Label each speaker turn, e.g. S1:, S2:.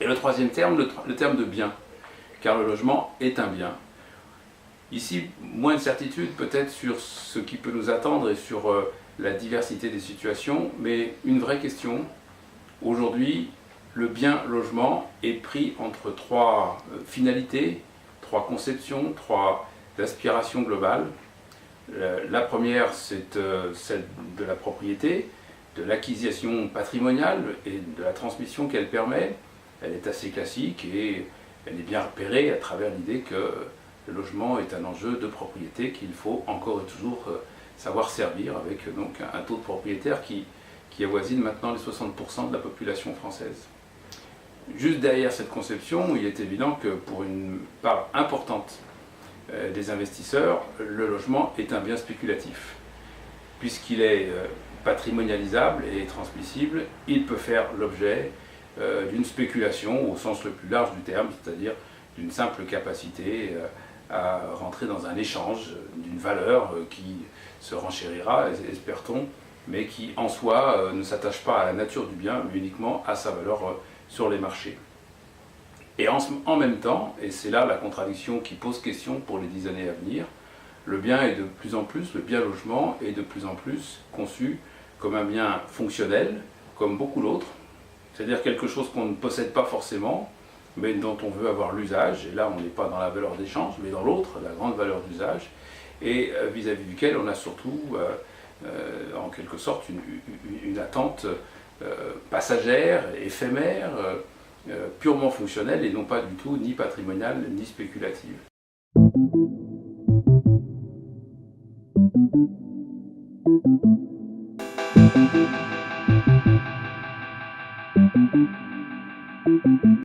S1: Et le troisième terme, le terme de bien, car le logement est un bien. Ici, moins de certitude peut-être sur ce qui peut nous attendre et sur la diversité des situations, mais une vraie question. Aujourd'hui, le bien logement est pris entre trois finalités, trois conceptions, trois aspirations globales. La première, c'est celle de la propriété, de l'acquisition patrimoniale et de la transmission qu'elle permet. Elle est assez classique et elle est bien repérée à travers l'idée que le logement est un enjeu de propriété qu'il faut encore et toujours savoir servir, avec donc un taux de propriétaires qui avoisine maintenant les 60% de la population française. Juste derrière cette conception, il est évident que pour une part importante des investisseurs, le logement est un bien spéculatif. Puisqu'il est patrimonialisable et transmissible, il peut faire l'objet d'une spéculation au sens le plus large du terme, c'est-à-dire d'une simple capacité à rentrer dans un échange d'une valeur qui se renchérira, espère-t-on, mais qui en soi ne s'attache pas à la nature du bien, mais uniquement à sa valeur sur les marchés. Et en même temps, et c'est là la contradiction qui pose question pour les 10 années à venir, le bien est de plus en plus, le bien logement est de plus en plus conçu comme un bien fonctionnel, comme beaucoup d'autres, c'est-à-dire quelque chose qu'on ne possède pas forcément, mais dont on veut avoir l'usage, et là on n'est pas dans la valeur d'échange, mais dans l'autre, la grande valeur d'usage, et vis-à-vis duquel on a surtout, en quelque sorte, une attente passagère, éphémère, purement fonctionnelle, et non pas du tout ni patrimoniale ni spéculative.